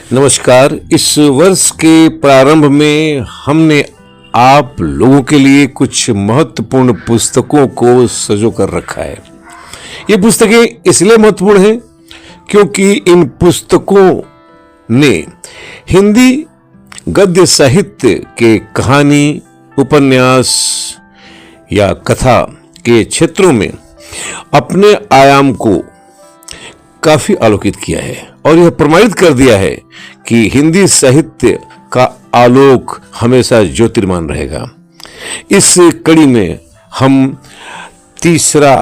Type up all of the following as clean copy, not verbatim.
नमस्कार। इस वर्ष के प्रारंभ में हमने आप लोगों के लिए कुछ महत्वपूर्ण पुस्तकों को सजो कर रखा है। ये पुस्तकें इसलिए महत्वपूर्ण हैं क्योंकि इन पुस्तकों ने हिंदी गद्य साहित्य के कहानी, उपन्यास या कथा के क्षेत्रों में अपने आयाम को काफी आलोकित किया है और यह प्रमाणित कर दिया है कि हिंदी साहित्य का आलोक हमेशा ज्योतिर्मान रहेगा। इस कड़ी में हम तीसरा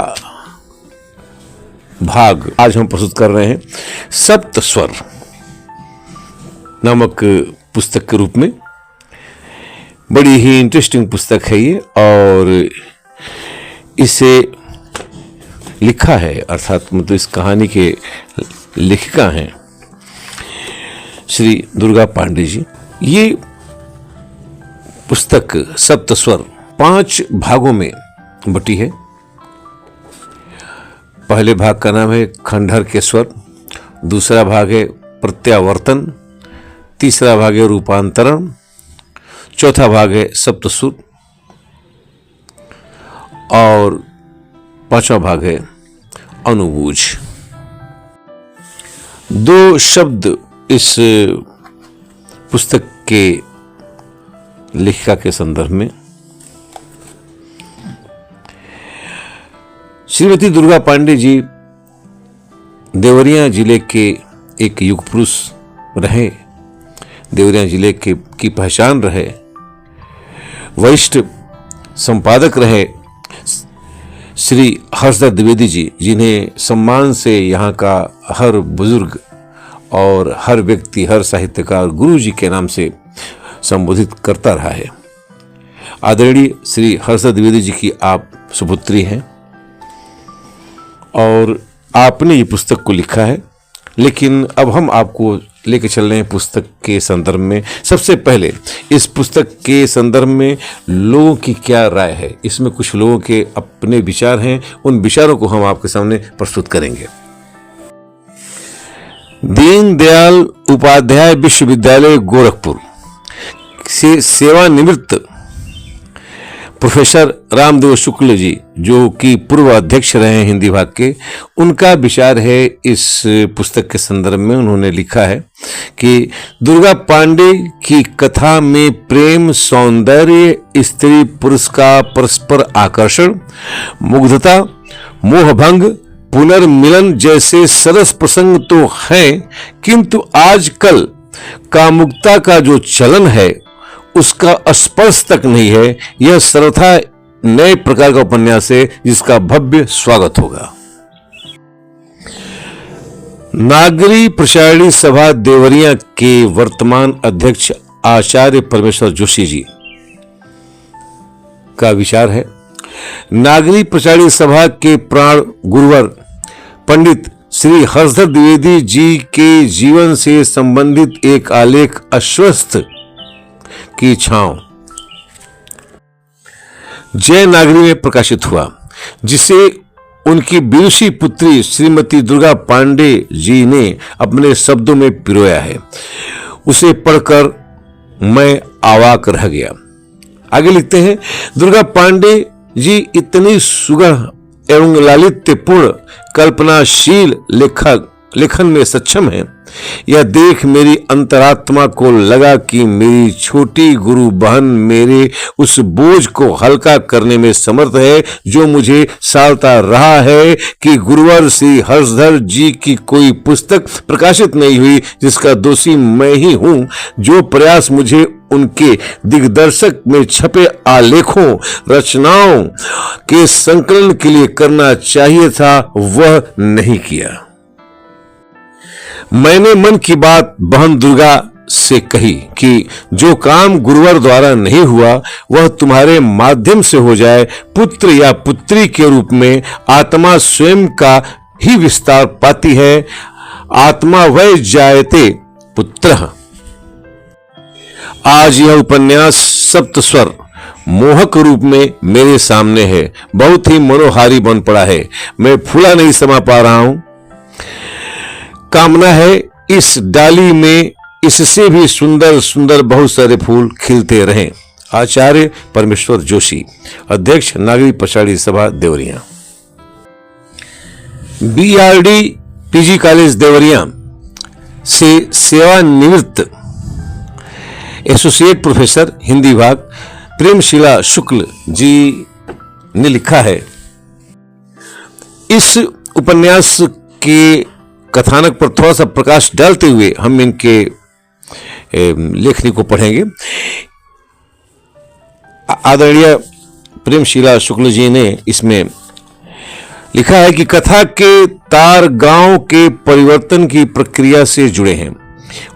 भाग आज हम प्रस्तुत कर रहे हैं सप्त स्वर नामक पुस्तक के रूप में। बड़ी ही इंटरेस्टिंग पुस्तक है ये और इसे लिखा है अर्थात मतलब इस कहानी के लेखिका हैं श्री दुर्गा पांडे जी। ये पुस्तक सप्त स्वर 5 भागों में बटी है। पहले भाग का नाम है खंडहर के स्वर, दूसरा भाग है प्रत्यावर्तन, तीसरा भाग है रूपांतरण, चौथा भाग है सप्तसुर और पांचवा भाग है अनुभूज। 2 शब्द इस पुस्तक के लेखिका के संदर्भ में। श्रीमती दुर्गा पांडे जी देवरिया जिले के एक युग पुरुष रहे, देवरिया जिले की पहचान रहे, वरिष्ठ संपादक रहे श्री हर्षदत्त द्विवेदी जी, जिन्हें सम्मान से यहाँ का हर बुजुर्ग और हर व्यक्ति, हर साहित्यकार गुरु जी के नाम से संबोधित करता रहा है। आदरणीय श्री हर्षदत्त द्विवेदी जी की आप सुपुत्री हैं और आपने ये पुस्तक को लिखा है। लेकिन अब हम आपको लेके चल रहे हैं पुस्तक के संदर्भ में। सबसे पहले इस पुस्तक के संदर्भ में लोगों की क्या राय है, इसमें कुछ लोगों के अपने विचार हैं, उन विचारों को हम आपके सामने प्रस्तुत करेंगे। दीनदयाल उपाध्याय विश्वविद्यालय गोरखपुर से सेवानिवृत्त प्रोफेसर रामदेव शुक्ल जी, जो कि पूर्व अध्यक्ष रहे हैं हिंदी भाग के, उनका विचार है इस पुस्तक के संदर्भ में। उन्होंने लिखा है कि दुर्गा पांडे की कथा में प्रेम, सौंदर्य, स्त्री पुरुष का परस्पर आकर्षण, मुग्धता, मोहभंग, पुनर्मिलन जैसे सरस प्रसंग तो हैं, किंतु आजकल कामुकता का जो चलन है उसका स्पर्श तक नहीं है। यह सर्वथा नए प्रकार का उपन्यास है जिसका भव्य स्वागत होगा। नागरी प्रचारिणी सभा देवरिया के वर्तमान अध्यक्ष आचार्य परमेश्वर जोशी जी का विचार है। नागरी प्रचारिणी सभा के प्राण गुरुवर पंडित श्री हर्षदत्त द्विवेदी जी के जीवन से संबंधित एक आलेख अश्वस्थ की छांव जय नागरी में प्रकाशित हुआ, जिसे उनकी विदुषी पुत्री श्रीमती दुर्गा पांडे जी ने अपने शब्दों में पिरोया है। उसे पढ़कर मैं अवाक रह गया। आगे लिखते हैं, दुर्गा पांडे जी इतनी सुगढ़ एवं लालित्यपूर्ण कल्पनाशील लेखन में सक्षम है, यह देख मेरी अंतरात्मा को लगा कि मेरी छोटी गुरु बहन मेरे उस बोझ को हल्का करने में समर्थ है जो मुझे सालता रहा है कि गुरुवर श्री हर्षदत्त जी की कोई पुस्तक प्रकाशित नहीं हुई, जिसका दोषी मैं ही हूं। जो प्रयास मुझे उनके दिग्दर्शक में छपे आलेखों, रचनाओं के संकलन के लिए करना चाहिए था, वह नहीं किया। मैंने मन की बात बहन दुर्गा से कही कि जो काम गुरुवर द्वारा नहीं हुआ वह तुम्हारे माध्यम से हो जाए। पुत्र या पुत्री के रूप में आत्मा स्वयं का ही विस्तार पाती है। आत्मा वै जायते पुत्रः। आज यह उपन्यास सप्त स्वर मोहक रूप में मेरे सामने है, बहुत ही मनोहारी बन पड़ा है। मैं फूला नहीं समा पा रहा हूं। कामना है इस डाली में इससे भी सुंदर सुंदर बहुत सारे फूल खिलते रहें। आचार्य परमेश्वर जोशी, अध्यक्ष नागरी पछाड़ी सभा Deoria. BRD PG college Deoria से सेवानिवृत्त एसोसिएट प्रोफेसर हिंदी विभाग प्रेमशिला शुक्ल जी ने लिखा है, इस उपन्यास के कथानक पर थोड़ा सा प्रकाश डालते हुए हम इनके लेखनी को पढ़ेंगे। आदरणीय प्रेमशिला शुक्ल जी ने इसमें लिखा है कि कथा के तार गांव के परिवर्तन की प्रक्रिया से जुड़े हैं।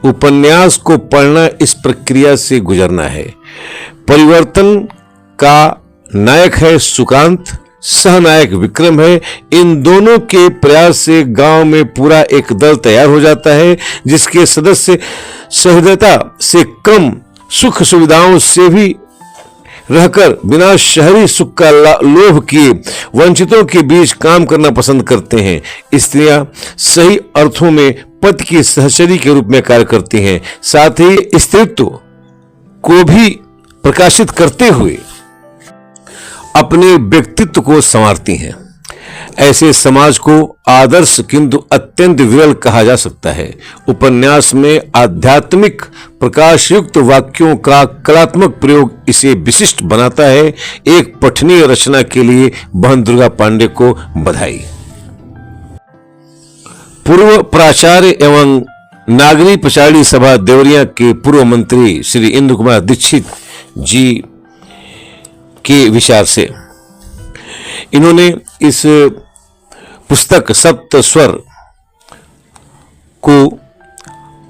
उपन्यास को पढ़ना इस प्रक्रिया से गुजरना है। परिवर्तन का नायक है सुकांत, सहनायक विक्रम है। इन दोनों के प्रयास से गांव में पूरा एक दल तैयार हो जाता है, जिसके सदस्य सहृदयता से कम सुख सुविधाओं से भी रहकर बिना शहरी सुख का लोभ किए वंचितों के बीच काम करना पसंद करते हैं। स्त्रियां सही अर्थों में पति की सहचरी के रूप में कार्य करती हैं, साथ ही स्त्रीत्व को भी प्रकाशित करते हुए अपने व्यक्तित्व को संवारती हैं। ऐसे समाज को आदर्श किंतु अत्यंत विरल कहा जा सकता है। उपन्यास में आध्यात्मिक प्रकाशयुक्त वाक्यों का कलात्मक प्रयोग इसे विशिष्ट बनाता है। एक पठनीय रचना के लिए बहन दुर्गा पांडे को बधाई। पूर्व प्राचार्य एवं नागरी पछाड़ी सभा देवरिया के पूर्व मंत्री श्री इंद्र कुमार दीक्षित जी के विचार से इन्होंने इस पुस्तक सप्त स्वर को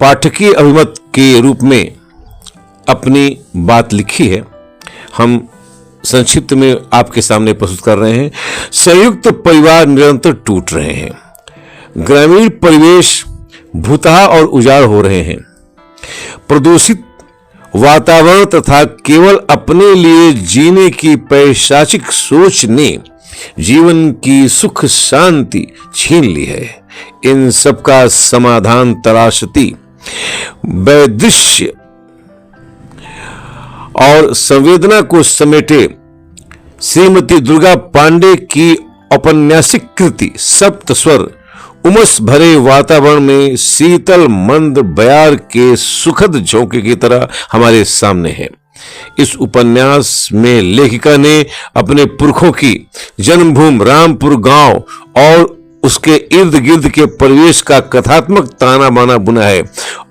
पाठकीय अभिमत के रूप में अपनी बात लिखी है। हम संक्षिप्त में आपके सामने प्रस्तुत कर रहे हैं। संयुक्त परिवार निरंतर टूट रहे हैं। ग्रामीण परिवेश भूतहा और उजाड़ हो रहे हैं। प्रदूषित वातावरण तथा केवल अपने लिए जीने की पैशाचिक सोच ने जीवन की सुख शांति छीन ली है। इन सब का समाधान तलाशती वैदृश्य और संवेदना को समेटे श्रीमती दुर्गा पांडे की औपन्यासिक कृति सप्त स्वर उमस भरे वातावरण में शीतल मंद बयार के सुखद झोंके की तरह हमारे सामने है। इस उपन्यास में लेखिका ने अपने पुरखों की जन्मभूमि रामपुर गांव और उसके इर्द गिर्द के परिवेश का कथात्मक ताना बाना बुना है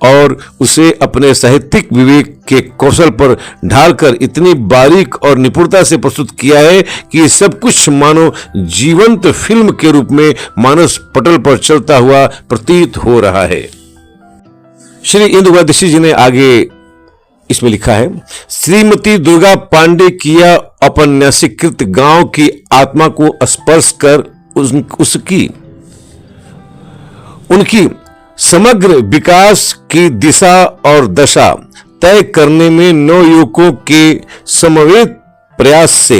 और उसे अपने साहित्यिक विवेक के कौशल पर ढालकर इतनी बारीक और निपुणता से प्रस्तुत किया है कि सब कुछ मानो जीवंत फिल्म के रूप में मानस पटल पर चलता हुआ प्रतीत हो रहा है। श्री इंदु कुमार दीक्षित जी ने आगे इसमें लिखा है, श्रीमती दुर्गा पांडे की औपन्यासिक कृत गांव की आत्मा को स्पर्श कर उनकी समग्र विकास की दिशा और दशा तय करने में नवयुवकों के समवेत प्रयास से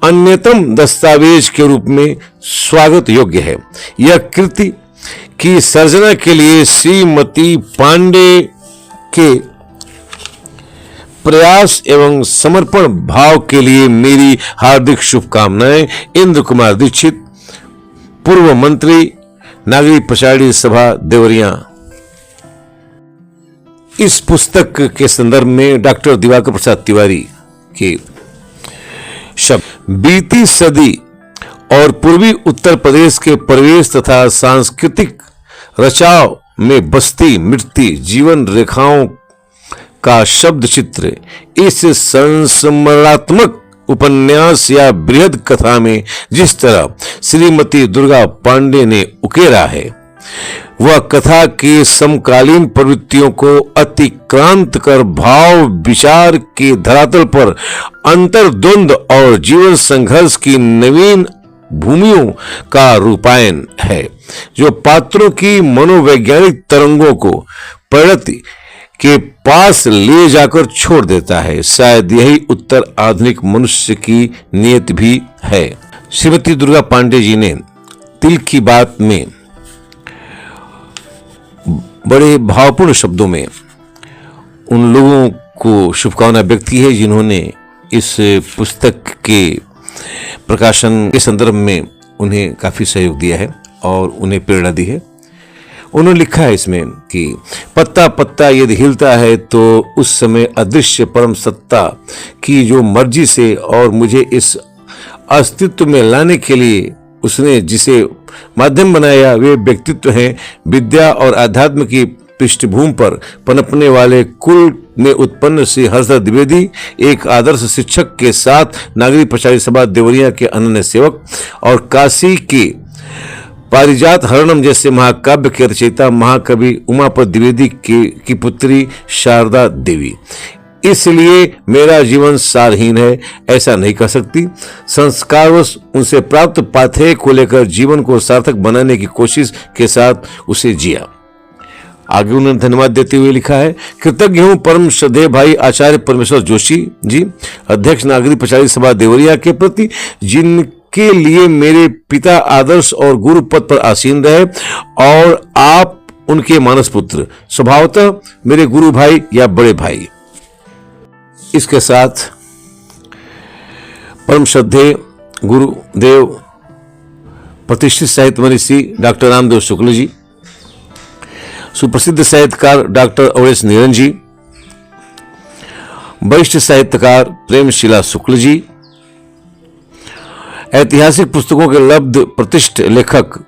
अन्यतम दस्तावेज के रूप में स्वागत योग्य है। यह कृति की सर्जना के लिए श्रीमती पांडे के प्रयास एवं समर्पण भाव के लिए मेरी हार्दिक शुभकामनाएं। इंद्र कुमार दीक्षित, पूर्व मंत्री, नागरी पछाड़ी सभा देवरिया। इस पुस्तक के संदर्भ में डॉक्टर दिवाकर प्रसाद तिवारी के शब्द, बीती सदी और पूर्वी उत्तर प्रदेश के परिवेश तथा सांस्कृतिक रचाव में बसती मिटती जीवन रेखाओं का शब्द चित्र इस संस्मरणात्मक उपन्यास या बृहद कथा में जिस तरह श्रीमती दुर्गा पांडे ने उकेरा है, वह कथा के समकालीन प्रवृत्तियों को अतिक्रांत कर भाव विचार के धरातल पर अंतर्द्वंद और जीवन संघर्ष की नवीन भूमियों का रूपायन है, जो पात्रों की मनोवैज्ञानिक तरंगों को प्रगति के पास ले जाकर छोड़ देता है। शायद यही उत्तर आधुनिक मनुष्य की नियत भी है। श्रीमती दुर्गा पांडे जी ने दिल की बात में बड़े भावपूर्ण शब्दों में उन लोगों को शुभकामना व्यक्त की है जिन्होंने इस पुस्तक के प्रकाशन के संदर्भ में उन्हें काफ़ी सहयोग दिया है और उन्हें प्रेरणा दी है। उन्होंने लिखा है इसमें कि पत्ता पत्ता यदि हिलता है तो उस समय अदृश्य परम सत्ता की जो मर्जी से और मुझे इस अस्तित्व में लाने के लिए उसने जिसे माध्यम बनाया वे व्यक्तित्व हैं विद्या और आध्यात्म की पृष्ठभूमि पर पनपने वाले कुल में उत्पन्न श्री हर्षदा द्विवेदी एक आदर्श शिक्षक के साथ नागरिक प्रचार सभा देवरिया के अनन्य सेवक और काशी के पारिजात हरणम जैसे महाकाव्य के रचयिता महाकवि उमापति द्विवेदी की पुत्री शारदा देवी। इसलिए मेरा जीवन सारहीन है ऐसा नहीं कह सकती। संस्कारवश उनसे प्राप्त पाथेय को लेकर जीवन को सार्थक बनाने की कोशिश के साथ उसे जिया। आगे उन्होंने धन्यवाद देते हुए लिखा है, कृतज्ञ हूं परम श्रद्धेय भाई आचार्य परमेश्वर जोशी जी, अध्यक्ष नागरिक प्रचार सभा देवरिया के प्रति, जिनके लिए मेरे पिता आदर्श और गुरु पद पर आसीन रहे और आप उनके मानस पुत्र, स्वभावतः मेरे गुरु भाई या बड़े भाई। इसके साथ परम श्रद्धेय गुरुदेव प्रतिष्ठित साहित्य मनीषी डॉक्टर रामदेव शुक्ल जी, सुप्रसिद्ध साहित्यकार डॉक्टर अवरेश निरंजन जी, वरिष्ठ साहित्यकार प्रेमशिला शुक्ल जी, ऐतिहासिक पुस्तकों के लब्ध प्रतिष्ठित लेखक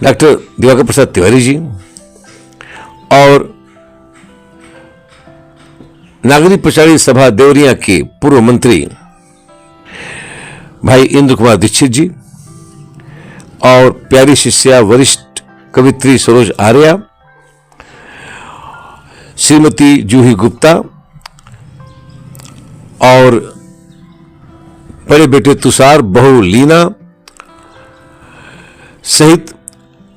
डॉक्टर दिवाकर प्रसाद तिवारी जी और नागरिक प्रचार सभा देवरिया के पूर्व मंत्री भाई इंद्र कुमार दीक्षित जी और प्यारी शिष्या वरिष्ठ कवित्री सरोज आर्या, श्रीमती जूही गुप्ता और बड़े बेटे तुषार, बहू लीना सहित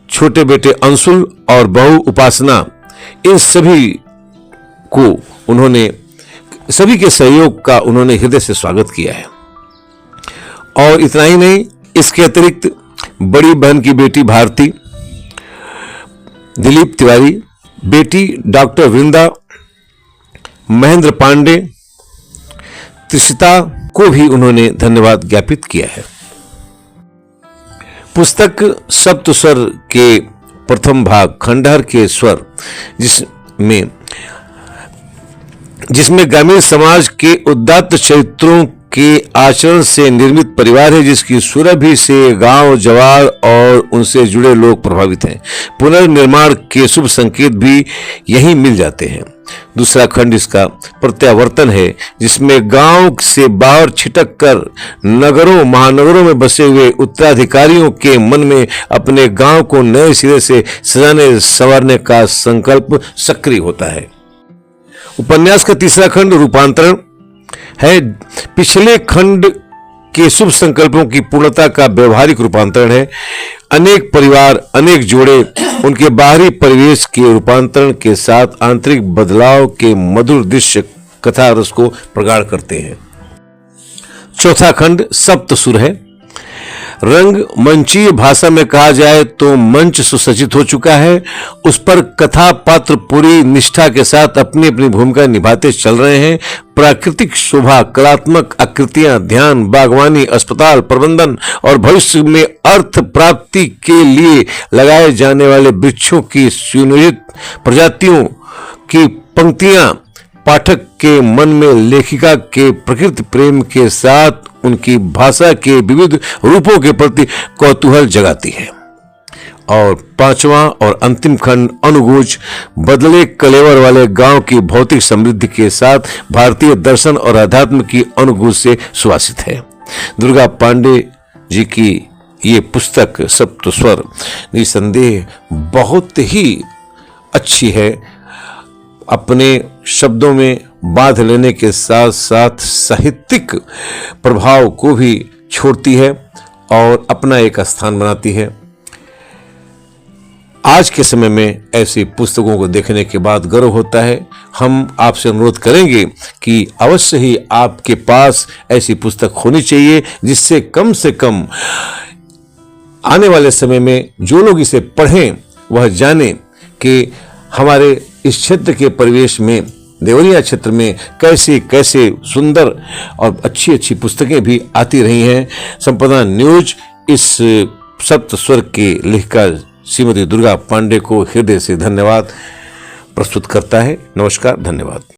छोटे बेटे अंशुल और बहू उपासना, इन सभी को उन्होंने सभी के सहयोग का उन्होंने हृदय से स्वागत किया है। और इतना ही नहीं, इसके अतिरिक्त बड़ी बहन की बेटी भारती, दिलीप तिवारी, बेटी डॉक्टर वृंदा, महेंद्र पांडे, त्रिषिता को भी उन्होंने धन्यवाद ज्ञापित किया है। पुस्तक सप्त स्वर के प्रथम भाग खंडहर के स्वर, जिसमें ग्रामीण समाज के उदात्त चरित्रों के आचरण से निर्मित परिवार है, जिसकी सुरभि से गांव जवार और उनसे जुड़े लोग प्रभावित हैं। पुनर्निर्माण के शुभ संकेत भी यहीं मिल जाते हैं। दूसरा खंड इसका प्रत्यावर्तन है, जिसमें गांव से बाहर छिटक कर नगरों महानगरों में बसे हुए उत्तराधिकारियों के मन में अपने गांव को नए सिरे से सजाने संवारने का संकल्प सक्रिय होता है। उपन्यास का तीसरा खंड रूपांतरण है। पिछले खंड के शुभ संकल्पों की पूर्णता का व्यवहारिक रूपांतरण है। अनेक परिवार, अनेक जोड़े उनके बाहरी परिवेश के रूपांतरण के साथ आंतरिक बदलाव के मधुर दृश्य कथा रस को प्रगाढ़ करते हैं। चौथा खंड सप्त सुर है। रंग मंचीय भाषा में कहा जाए तो मंच सुसज्जित हो चुका है। उस पर कथा पात्र पूरी निष्ठा के साथ अपनी अपनी भूमिका निभाते चल रहे हैं। प्राकृतिक शोभा, कलात्मक आकृतियां, ध्यान, बागवानी, अस्पताल प्रबंधन और भविष्य में अर्थ प्राप्ति के लिए लगाए जाने वाले वृक्षों की सुनियोजित प्रजातियों की पंक्तियां पाठक के मन में लेखिका के प्रकृति प्रेम के साथ उनकी भाषा के विविध रूपों के प्रति कौतूहल जगाती है। और पांचवा और अंतिम खंड अनुगूंज बदले कलेवर वाले गांव की भौतिक समृद्धि के साथ भारतीय दर्शन और अध्यात्म की अनुगूंज से सुवासित है। दुर्गा पांडे जी की ये पुस्तक सप्त स्वर निसंदेह बहुत ही अच्छी है। अपने शब्दों में बांध लेने के साथ साथ साहित्यिक प्रभाव को भी छोड़ती है और अपना एक स्थान बनाती है। आज के समय में ऐसी पुस्तकों को देखने के बाद गर्व होता है। हम आपसे अनुरोध करेंगे कि अवश्य ही आपके पास ऐसी पुस्तक होनी चाहिए, जिससे कम आने वाले समय में जो लोग इसे पढ़ें वह जाने कि हमारे इस क्षेत्र के परिवेश में, देवरिया क्षेत्र में कैसे कैसे सुंदर और अच्छी अच्छी पुस्तकें भी आती रही हैं। संपदा न्यूज इस सप्त स्वर के लेखिका श्रीमती दुर्गा पांडे को हृदय से धन्यवाद प्रस्तुत करता है। नमस्कार, धन्यवाद।